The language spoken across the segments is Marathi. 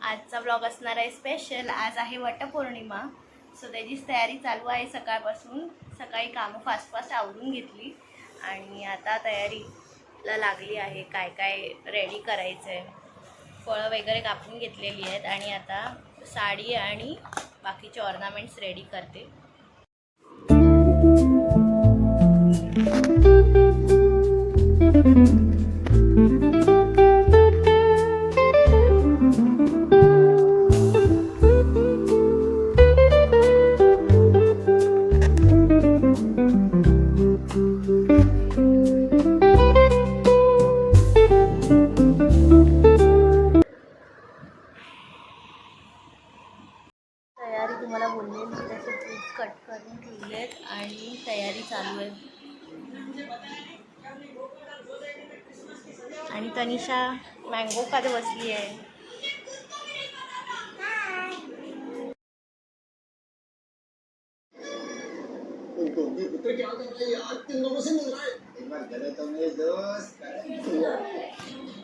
आजचा ब्लॉग असणार आहे स्पेशल. आज आहे वटपौर्णिमा, सो त्याचीच तयारी चालू आहे सकाळपासून. सकाळी कामं फास्ट फास्ट आवरून घेतली आणि आता तयारीला लागली आहे. काय काय रेडी करायचं आहे, फळं वगैरे कापून घेतलेली आहेत आणि आता साडी आणि बाकीचे ऑर्नामेंट्स रेडी करते. तयारी तुम्हाला बोललेली तसे फ्रूट्स कट करून ठेवले आहेत आणि तयारी चालू आहे. आणि तनिषा मँगो खात बसली आहे.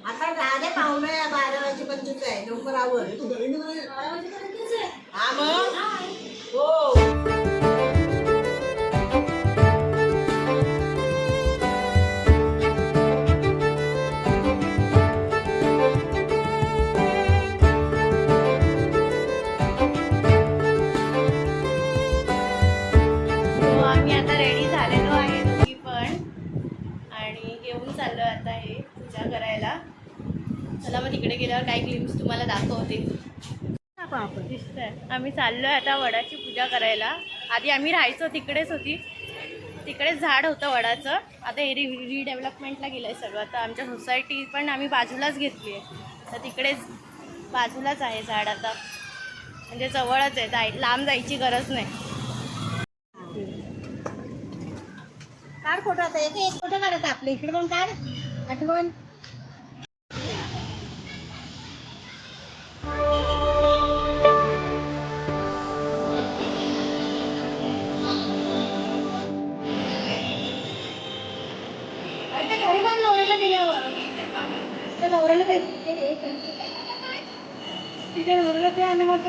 आता झाले पाहुणे 12 वाजेपर्यंत आहे. लवकर आवर. हा मग हो. आम्ही आता रेडी झालेलो आहे दोघी पण आणि घेऊन चाललो आता हे पूजा करायला. चला मग तिकडे गेल्यावर काही ग्लिम्स तुम्हाला दाखवते. दिसतंय आम्ही चाललोय आता वडाची पूजा करायला. आधी आम्ही राहायचो तिकडेच होती, तिकडेच झाड होतं वडाचं. आता हे रिडेव्हलपमेंटला गेलं आहे सगळं. आता आमच्या सोसायटी पण आम्ही बाजूलाच घेतली आहे, तर तिकडेच बाजूलाच आहे झाड आता, म्हणजे जवळच आहे, लांब जायची गरज नाही. काढ फोटो. आता एक फोटो काढत आपल्या इकडे पण काढ आठवण. घरी पण नवऱ्याला दिल्यावर त्या नवऱ्याला तिच्या नवऱ्याला ते आणि मग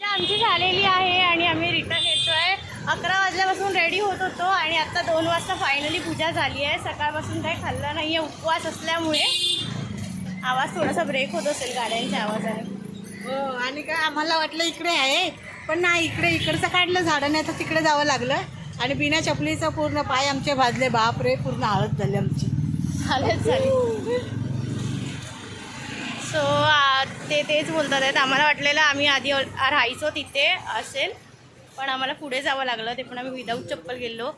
आमची झालेली आहे आणि आम्ही रिटर्न येतोय. 11 वाजल्यापासून रेडी होत होतो आणि आता 2 वाजता फायनली पूजा झाली आहे. सकाळपासून काही खाल्लं नाही आहे उपवास असल्यामुळे. आवाज थोडासा ब्रेक होत असेल गाड्यांच्या आवाजाने. हो. आणि काय आम्हाला वाटलं इकडे आहे, पण नाही, इकडचं काढलं झाडं, नाही तर तिकडे जावं लागलं. आणि बिना चपलीचं पूर्ण पाय आमचे भाजले. बापरे, पूर्ण हळद झाली आमची. हालत झाली. सो तेच बोलतात आहेत. आम्हाला वाटलेलं आम्ही आधी राहायचो तिथे असेल, पण आम्हाला पुढे जावं लागलं. ते पण आम्ही विदाऊट चप्पल गेलो.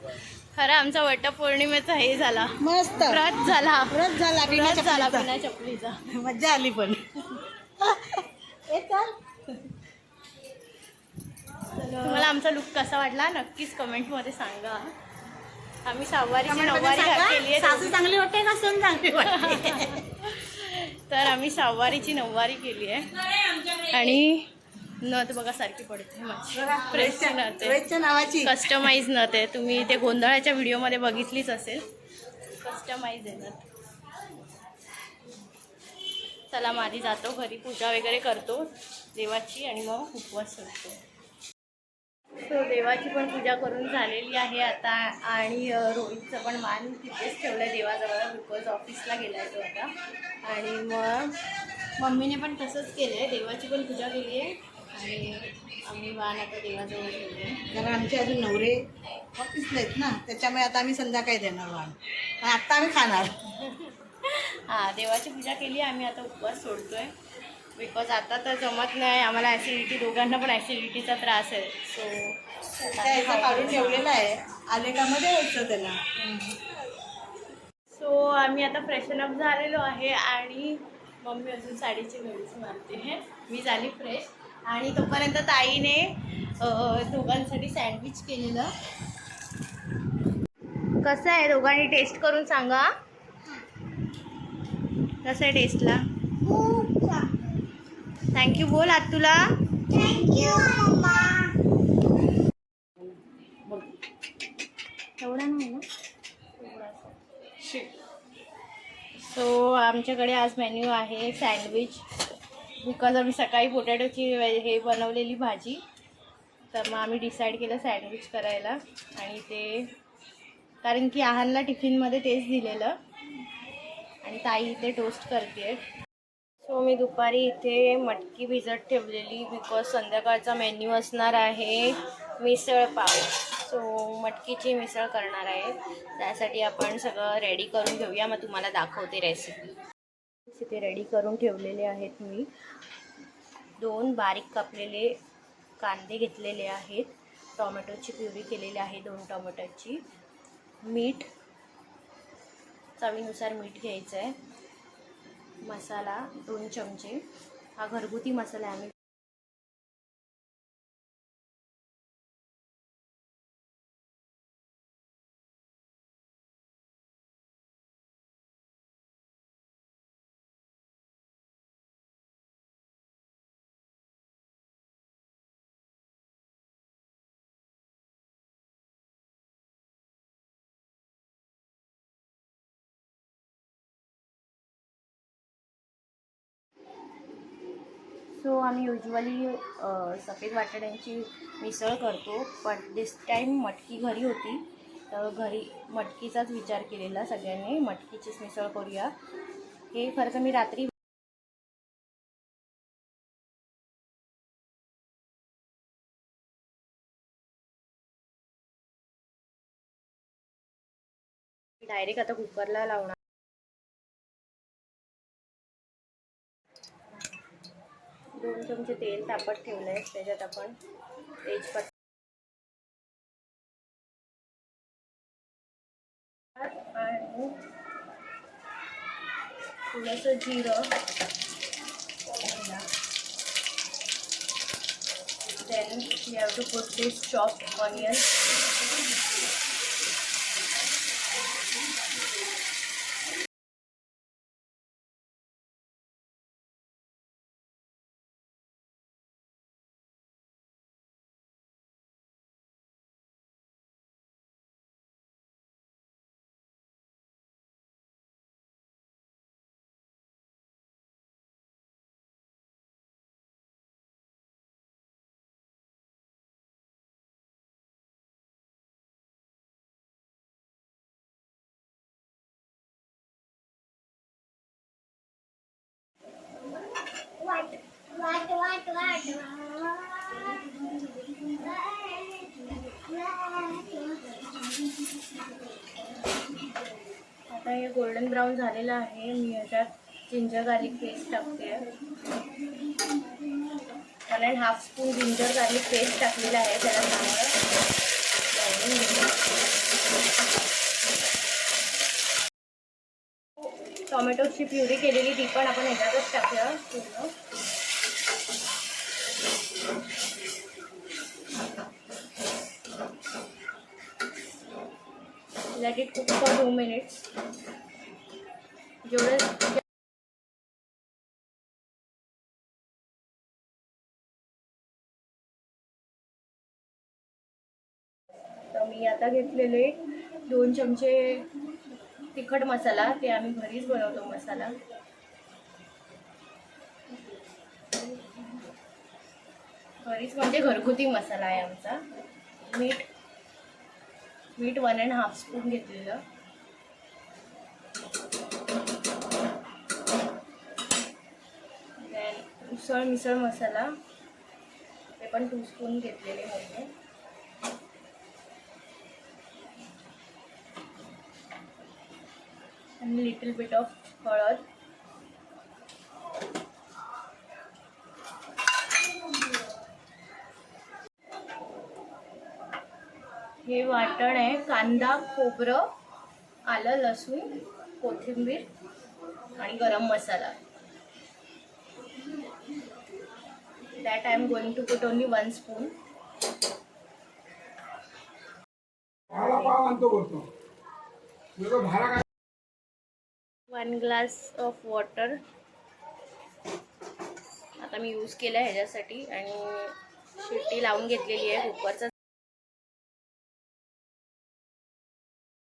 खरं आमचा वटपौर्णिमेचा हे झाला, मस्त व्रत झाला बिना चपलीचा. मज्जा आली पण. तुम्हाला आमचा लुक कसा वाटला नक्कीच कमेंटमध्ये सांगा. आम्ही सहावारीची नऊवारी केली आहे. सासू चांगली वाटते का सून चांगली वाटते? तर आम्ही सहावारीची नऊवारी केली आहे आणि नथ बघा सारखी पडते. प्रेसची नथ आहे, नावाची कस्टमाइज नथ आहे. तुम्ही ते गोंधळाच्या व्हिडिओमध्ये बघितलीच असेल. कस्टमाइज आहे नथ. चला मग आधी जातो घरी, पूजा वगैरे करतो देवाची आणि मग उपवास करतो. सो देवाची पण पूजा करून झालेली आहे आता आणि रोहितचं पण मान तिथेच ठेवलं आहे देवाजवळ, बिकॉज ऑफिसला गेला आहे तो आता. आणि मग मम्मीने पण तसंच केलं आहे, देवाची पण पूजा केली आहे आणि आम्ही वाण आता देवाजवळ ठेवले आहे. कारण आमचे अजून नवरे ऑफिसला आहेत ना, त्याच्यामुळे आता आम्ही संध्याकाळी देणार वाण. आत्ता आम्ही खाणार. हां, देवाची पूजा केली, आम्ही आता उपवास सोडतोय. बिकॉज आता तर जमत नाही आम्हाला. ॲसिडिटी, दोघांना पण ॲसिडिटीचा त्रास आहे. त्याचं काढून ठेवलेलं आहे, आले का मध्ये द्यायचं त्याला. सो आम्ही आता फ्रेशन अप झालेलो आहे आणि मम्मी अजून साडीची घडीच मारते. मी झाली फ्रेश आणि तोपर्यंत ताईने दोघांसाठी सँडविच केलेलं. कसं आहे दोघांनी टेस्ट करून सांगा. कसं आहे टेस्टला? थँक्यू बोल आज तुला. थँक्यू एवढा नाही ना. सो आमच्याकडे आज मेन्यू आहे सँडविच. बिकॉज आम्ही सकाळी पोटॅटोची हे बनवलेली भाजी, तर मग आम्ही डिसाईड केलं सँडविच करायला. आणि ते कारण की आहानला टिफिनमध्ये तेच दिलेलं आणि ताई इथे टोस्ट करते. सो मी दुपारी इथे मटकी भिजत ठेवलेली बिकॉज संध्याकाळचा मेन्यू असणार आहे मिसळ पाव. सो मटकीची मिसळ करणार आहे, त्यासाठी आपण सगळं रेडी करून घेऊया. मग तुम्हाला दाखवते रेसिपी. इथे रेडी करून ठेवलेले आहेत. मी 2 बारीक कापलेले कांदे घेतलेले आहेत, टोमॅटोची प्युरी केलेली आहे 2 टोमॅटोची, मीठ चवीनुसार मीठ घ्यायचं आहे, मसाला 2 चमचे, हा घरगुती मसाला आहे. आम्ही आम्ही युजली सफेद वाटाण्यांची मिसळ करतो, पण दिस टाईम मटकी घरी होती तर घरी मटकीचाच विचार केलेला सगळ्यांनी, मटकीचीच मिसळ करूया. हे खरं तर मी रात्री डायरेक्ट आता कुकरला लावणार. 2 चमचे तेल तापत ठेवलं आहे, त्याच्यात आपण तेजपत्ता आणि थोडंसं जिरं, then we have to put this chopped onion, आता हे गोल्डन ब्राऊन झालेलं आहे. मी याच्यात जिंजर गार्लिक पेस्ट टाकते. 1.5 स्पून जिंजर गार्लिक पेस्ट टाकलेला आहे. त्याला चांगलं टोमॅटोची प्युरी केलेली ती पण आपण ह्याच्यातच टाकूया पूर्ण. Let it cook for 2 minutes. जेवढं तर मी आता घेतलेले 2 चमचे तिखट मसाला, ते आम्ही घरीच बनवतो मसाला. घरीच म्हणजे घरगुती मसाला आहे आमचा. मीठ 1.5 स्पून घेतलेलं. देन मिसळ मसाला ते पण 2 स्पून घेतलेले होते. आणि लिटल बिट ऑफ हळद, हे वाटण आहे, कांदा, खोबरं, आलं, लसूण, कोथिंबीर आणि गरम मसाला. That I am going to put only 1 spoon. 1 glass of water. आता मी यूज केलं ह्याच्यासाठी आणि शिट्टी लावून घेतलेली आहे कुकरचं.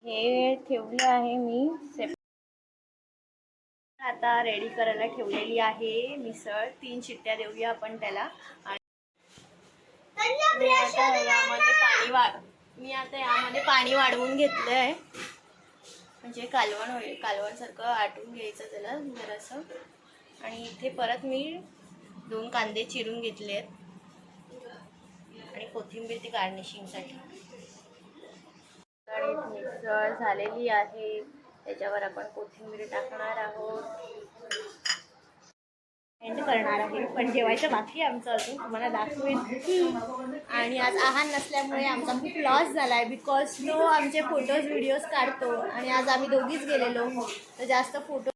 हे ठेवले आहे मी आता रेडी करायला ठेवलेली आहे मिसळ. 3 शिट्ट्या देऊया आपण त्याला. आणि मी आता यामध्ये पाणी वाढवून घेतलं आहे, म्हणजे कालवण होईल, कालवणसारखं आटून घ्यायचं त्याला जरासं. आणि इथे परत मी 2 कांदे चिरून घेतले आहेत आणि कोथिंबीर ती गार्निशिंगसाठी. आणि मिसळ झालेली आहे, त्याच्यावर आपण कोथिंबीर टाकणार आहोत, एंड करणार आहे. पण जेवायचं बाकी आहे आमचं अजून, तुम्हाला दाखवेन. आणि आज आहार नसल्यामुळे आमचा खूप लॉस झाला आहे, बिकॉज तो आमचे फोटोज व्हिडिओज काढतो आणि आज आम्ही दोघीच गेलेलो, तर जास्त फोटो.